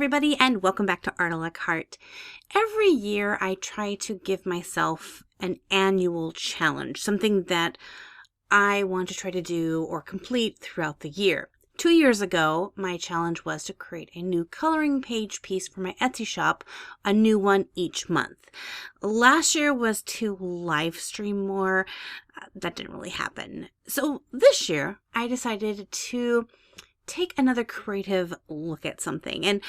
everybody, and welcome back to Art a la Carte. Every year I try to give myself an annual challenge, something that I want to try to do or complete throughout the year. 2 years ago, my challenge was to create a new coloring page piece for my Etsy shop, a new one each month. Last year was to live stream more. That didn't really happen. So this year, I decided to take another creative look at something. And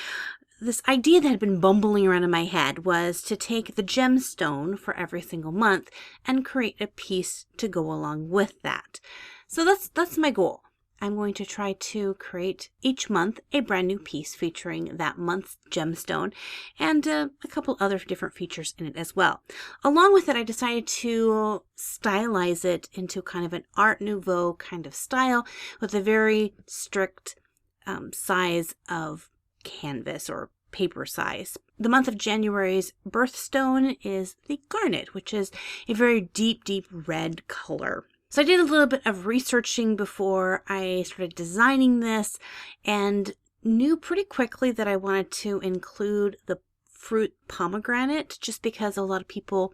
this idea that had been bumbling around in my head was to take the gemstone for every single month and create a piece to go along with that. So that's my goal. I'm going to try to create each month a brand new piece featuring that month's gemstone and a couple other different features in it as well. Along with it, I decided to stylize it into kind of an Art Nouveau kind of style with a very strict size of canvas or paper size. The month of January's birthstone is the Garnet, which is a very deep, deep red color. So I did a little bit of researching before I started designing this and knew pretty quickly that I wanted to include the fruit pomegranate just because a lot of people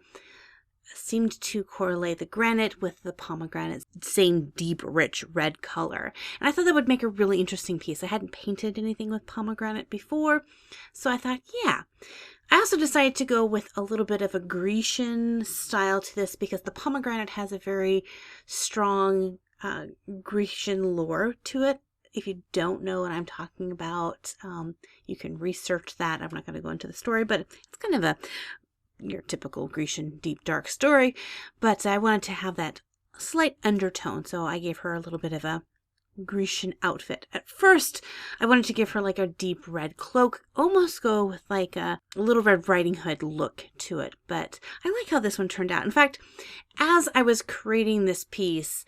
seemed to correlate the granite with the pomegranate, same deep, rich red color. And I thought that would make a really interesting piece. I hadn't painted anything with pomegranate before, so I thought, yeah. I also decided to go with a little bit of a Grecian style to this because the pomegranate has a very strong Grecian lore to it. If you don't know what I'm talking about, you can research that. I'm not going to go into the story, but it's kind of your typical Grecian deep dark story. But I wanted to have that slight undertone, so I gave her a little bit of a Grecian outfit. At first, I wanted to give her like a deep red cloak, almost go with like a Little Red Riding Hood look to it, but I like how this one turned out. In fact, as I was creating this piece,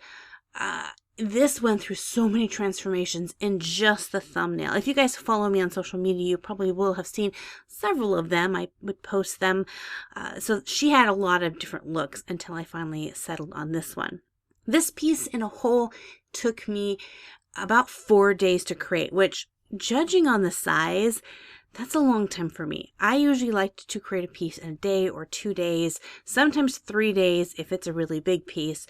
this went through so many transformations in just the thumbnail. If you guys follow me on social media, you probably will have seen several of them. I would post them. So she had a lot of different looks until I finally settled on this one. This piece in a whole took me about 4 days to create, which, judging on the size, that's a long time for me. I usually like to create a piece in a day or 2 days, sometimes 3 days if it's a really big piece.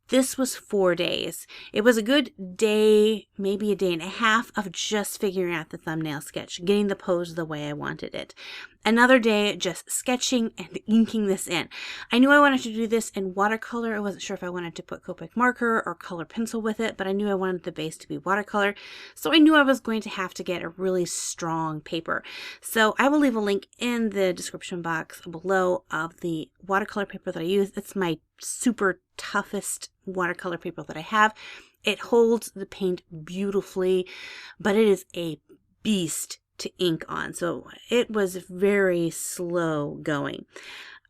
This was 4 days. It was a good day, maybe a day and a half of just figuring out the thumbnail sketch, getting the pose the way I wanted it. Another day just sketching and inking this in. I knew I wanted to do this in watercolor. I wasn't sure if I wanted to put Copic marker or color pencil with it, but I knew I wanted the base to be watercolor. So I knew I was going to have to get a really strong paper. So I will leave a link in the description box below of the watercolor paper that I use. It's my super toughest watercolor paper that I have. It holds the paint beautifully, but it is a beast to ink on. So it was very slow going.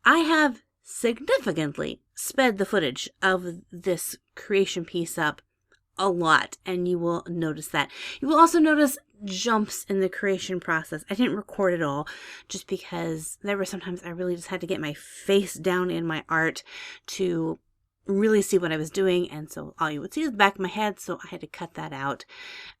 I have significantly sped the footage of this creation piece up a lot, and you will notice that. You will also notice jumps in the creation process. I didn't record it all just because there were sometimes I really just had to get my face down in my art to really see what I was doing, and so all you would see is the back of my head, so I had to cut that out.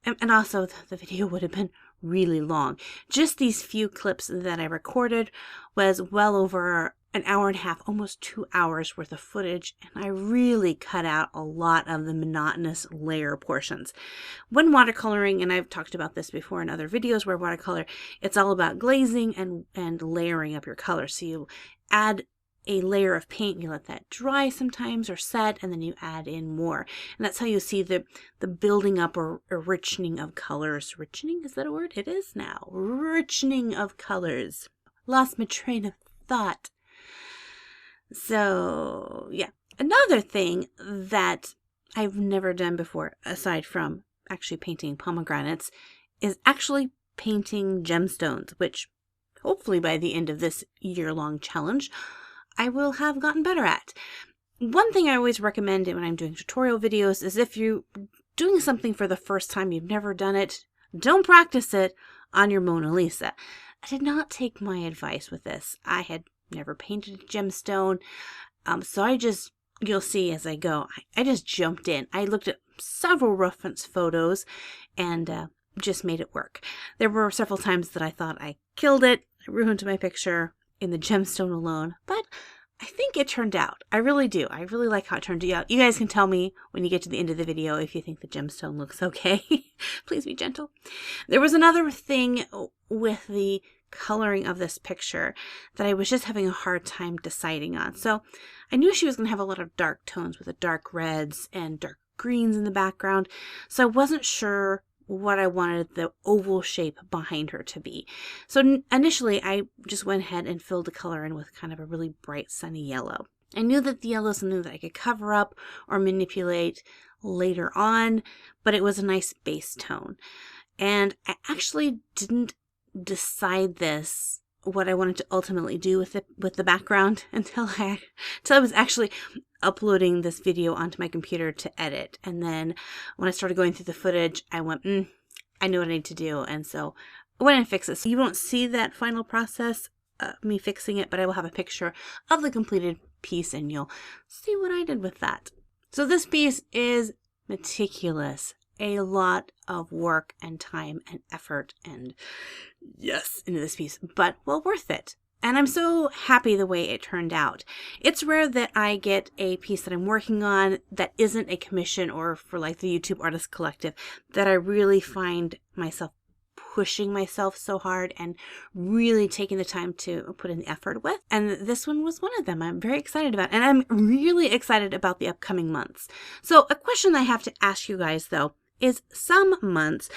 And also the video would have been really long. Just these few clips that I recorded was well over an hour and a half, almost 2 hours worth of footage, and I really cut out a lot of the monotonous layer portions. When watercoloring, and I've talked about this before in other videos where watercolor, it's all about glazing and layering up your color. So you add a layer of paint, you let that dry sometimes or set, and then you add in more. And that's how you see the building up or richening of colors. Richening, is that a word? It is now. Richening of colors. Lost my train of thought. So, yeah. Another thing that I've never done before, aside from actually painting pomegranates, is actually painting gemstones, which hopefully by the end of this year-long challenge, I will have gotten better at. One thing I always recommend when I'm doing tutorial videos is if you're doing something for the first time, you've never done it, don't practice it on your Mona Lisa. I did not take my advice with this. I had never painted a gemstone, so you'll see as I go, I just jumped in. I looked at several reference photos and just made it work. There were several times that I thought I killed it, I ruined my picture in the gemstone alone, but I think it turned out. I really do. I really like how it turned out. You guys can tell me when you get to the end of the video if you think the gemstone looks okay. Please be gentle. There was another thing with the coloring of this picture that I was just having a hard time deciding on. So I knew she was going to have a lot of dark tones with the dark reds and dark greens in the background. So I wasn't sure what I wanted the oval shape behind her to be. So initially I just went ahead and filled the color in with kind of a really bright sunny yellow. I knew that the yellow is something that I could cover up or manipulate later on, but it was a nice base tone. And I actually didn't decide what I wanted to ultimately do with the background until I was actually uploading this video onto my computer to edit. And then when I started going through the footage, I went, I know what I need to do. And so I went and fixed it. So you won't see that final process, me fixing it, but I will have a picture of the completed piece and you'll see what I did with that. So this piece is meticulous. A lot of work and time and effort and yes into this piece, but well worth it. And I'm so happy the way it turned out. It's rare that I get a piece that I'm working on that isn't a commission or for like the YouTube Artist Collective that I really find myself pushing myself so hard and really taking the time to put in the effort with. And this one was one of them I'm very excited about. And I'm really excited about the upcoming months. So a question I have to ask you guys though is some months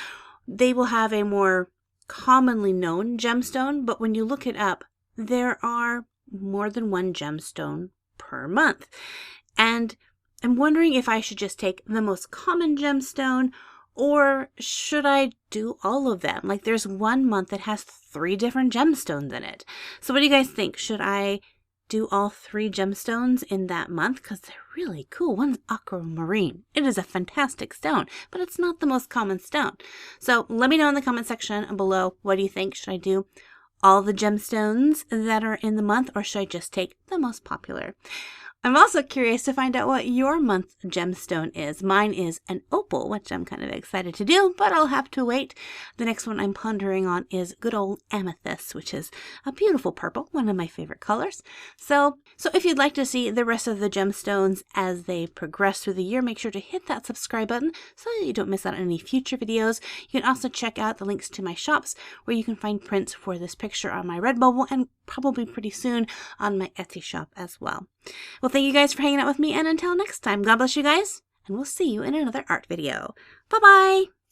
they will have a more commonly known gemstone, but when you look it up, there are more than one gemstone per month. And I'm wondering if I should just take the most common gemstone or should I do all of them? Like there's one month that has 3 different gemstones in it. So what do you guys think? Should I do all 3 gemstones in that month? Because they're really cool. One's aquamarine. It is a fantastic stone, but it's not the most common stone. So let me know in the comment section below. What do you think? Should I do all the gemstones that are in the month or should I just take the most popular? I'm also curious to find out what your month gemstone is. Mine is an opal, which I'm kind of excited to do, but I'll have to wait. The next one I'm pondering on is good old amethyst, which is a beautiful purple, one of my favorite colors. So if you'd like to see the rest of the gemstones as they progress through the year, make sure to hit that subscribe button so that you don't miss out on any future videos. You can also check out the links to my shops where you can find prints for this picture on my Redbubble and probably pretty soon on my Etsy shop as well. Well, thank you guys for hanging out with me, and until next time, God bless you guys, and we'll see you in another art video. Bye-bye!